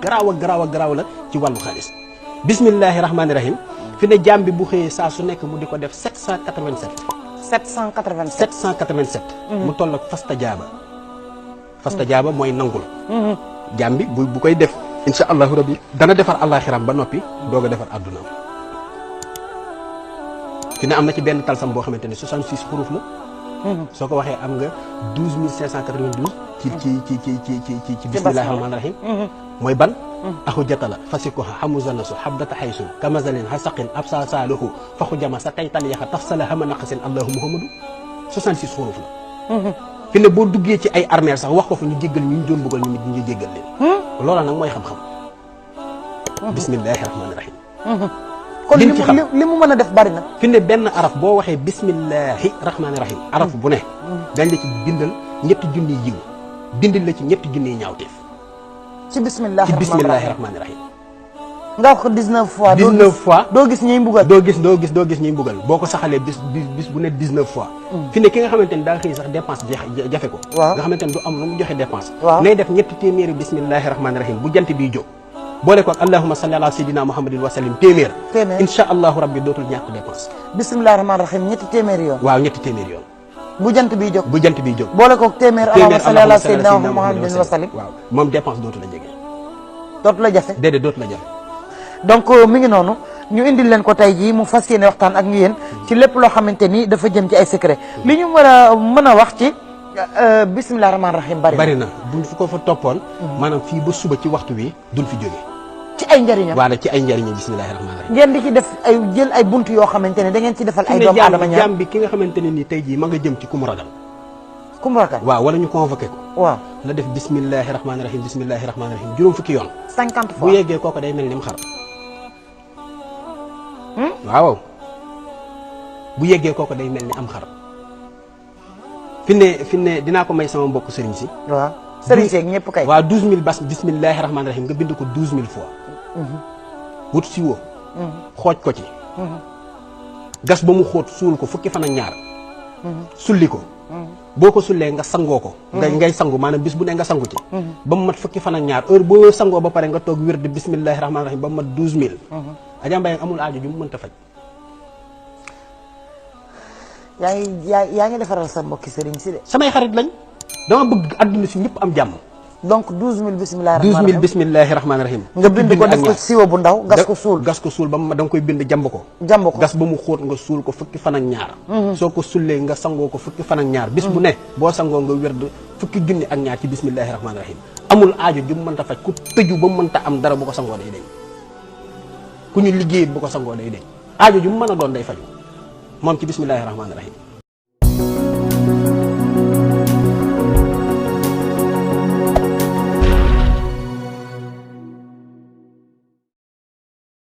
garaaw la ci wàllu xaalis bismillahi rahmaani rahim fi ne jaam bi bu xëyee saa su nekk mu di ko def 787 mu toll ak fastajaaba mooy nangul jaam bi bu koy def insha allahu rabbi dana defar àllaaxiram ba noppi doog a defar àddunaam fi ne am na ci benn talsam boo xamante ne 66 xuruf la soo ko waxee am nga 12592 ci bismillahi rahmaani rahim mooy ban axu jatala fasikoha xamusanasu xabdata xaysun kamazalin xasaqin absa saaluhu faxu jama sa taytal yaxa taf sala xama naqasin allahu muhammadu 66 xuruf la fi ne boo duggee ci ay armeel sax wax ko fa ñu jéggal ñu doon bëggal ñu nit ñu jéggal leen loola nag mooy xam-xam bismillahi rahmaani rahim kon li mu mën a def bari na fi ne benn araf boo waxee bismillahi rahmaani rahim araf bu ne dañ la ci bindal ñetti junniy yiw bindil la ci ñetti junniy ñaawteef ci bismillahi rahmaani rahim nga wax ko 19 fois 19 fois doo gis ñuy mbugal doo gis ñuy mbugal boo ko saxalee bis bu ne 19 fois fi ne ki nga xamante ni daa xëy sax dépense jafe ko nga xamante ni du am lu mu joxe dépense nay def ñetti téeméeri bismillahi rahmaani rahim bu jant biy jóg boole ko ak allahumma salli ala sayyidina muhammadin wa sallim téeméer insha allahu rabbi dootul ñàkk dépense bismillahi rahmaani rahim ñetti téeméeri yoon waaw ñetti téeméeri yoon bu jant biy jóg boole ko téeméer allahumma salli ala sayyidina muhammadin wa sallim waaw moom dépense dootu la jege dootu la jafe déedéet dootu la jafe donc mi ngi noonu ñu indil leen ko tey jii mu fas yéene waxtaan ak yéen ci lépp loo xamante ni dafa jëm ci ay secret li ñu war a mën a wax ci bisimilah rahmaani rahim bari na buñ fu ko fa toppoon maanaam fii ba suba ci waxtu wi duñ fi jóge ci ay njëriñam waaw ci ay njëriñam bisimilahi rahmaani rahim ngeen di ci def ay jël ay bunt yoo xamante ne da ngeen ci defal ay doomu aadama ñaar jaam bi ki nga xamante ne nii tey jii ma nga jëm ci ku mu ragal waaw wala ñu convoqué ko waaw la def bisimilahi rahmaani rahim bisimilahi rahmaani rahim juróom fukki yoon 50 fois bu yeggee kooko day mel ni mu xar waaw bu yeggee kooko day mel ni am xar fi ne dinaa ko may sama mbokk sëriñ si waaw sëriñ si ak ñëpp kay waaw 12000 bas bismillahi rahmaani rahim nga bind ko 12000 fois wut si woo xooj ko ci gas ba mu xóot suul ko fukki fan ak ñaar sulli ko boo ko sullee nga sangoo ko ngay sangu maanaam bis bu ne nga sangu ci ba mu mat fukki fan ak ñaar heure boo sangoo ba pare nga toog wér di bismillahi rahmaani rahim ba mu mat 12000 Adja Mbaye amul aajo ju mu mënta faj yaa ngi defaral sa mbokki sëriñ si de samay xarit lañ dama bëgg àdduna si ñëpp am jàmm donc 12000 bismillahi rahmaani rahim nga bind ko def ko siwo bu ndaw gas ko suul ba mu da nga koy bind jàmb ko gas ba mu xóot nga suul ko fukki fan ak ñaar soo ko sullee nga sangoo ko fukki fan ak ñaar bis bu ne boo sangoo nga wér fukki junni ak ñaar ci bismillahi rahmaani rahim amul aajo ju mu mënta faj ku tëju ba mu mënta am dara bu ko sangoo day deñ ku ñu liggéey bu ko sangoo day deñ aajo ju mu mën a doon day faju moom ci bismillahi rahmaani rahim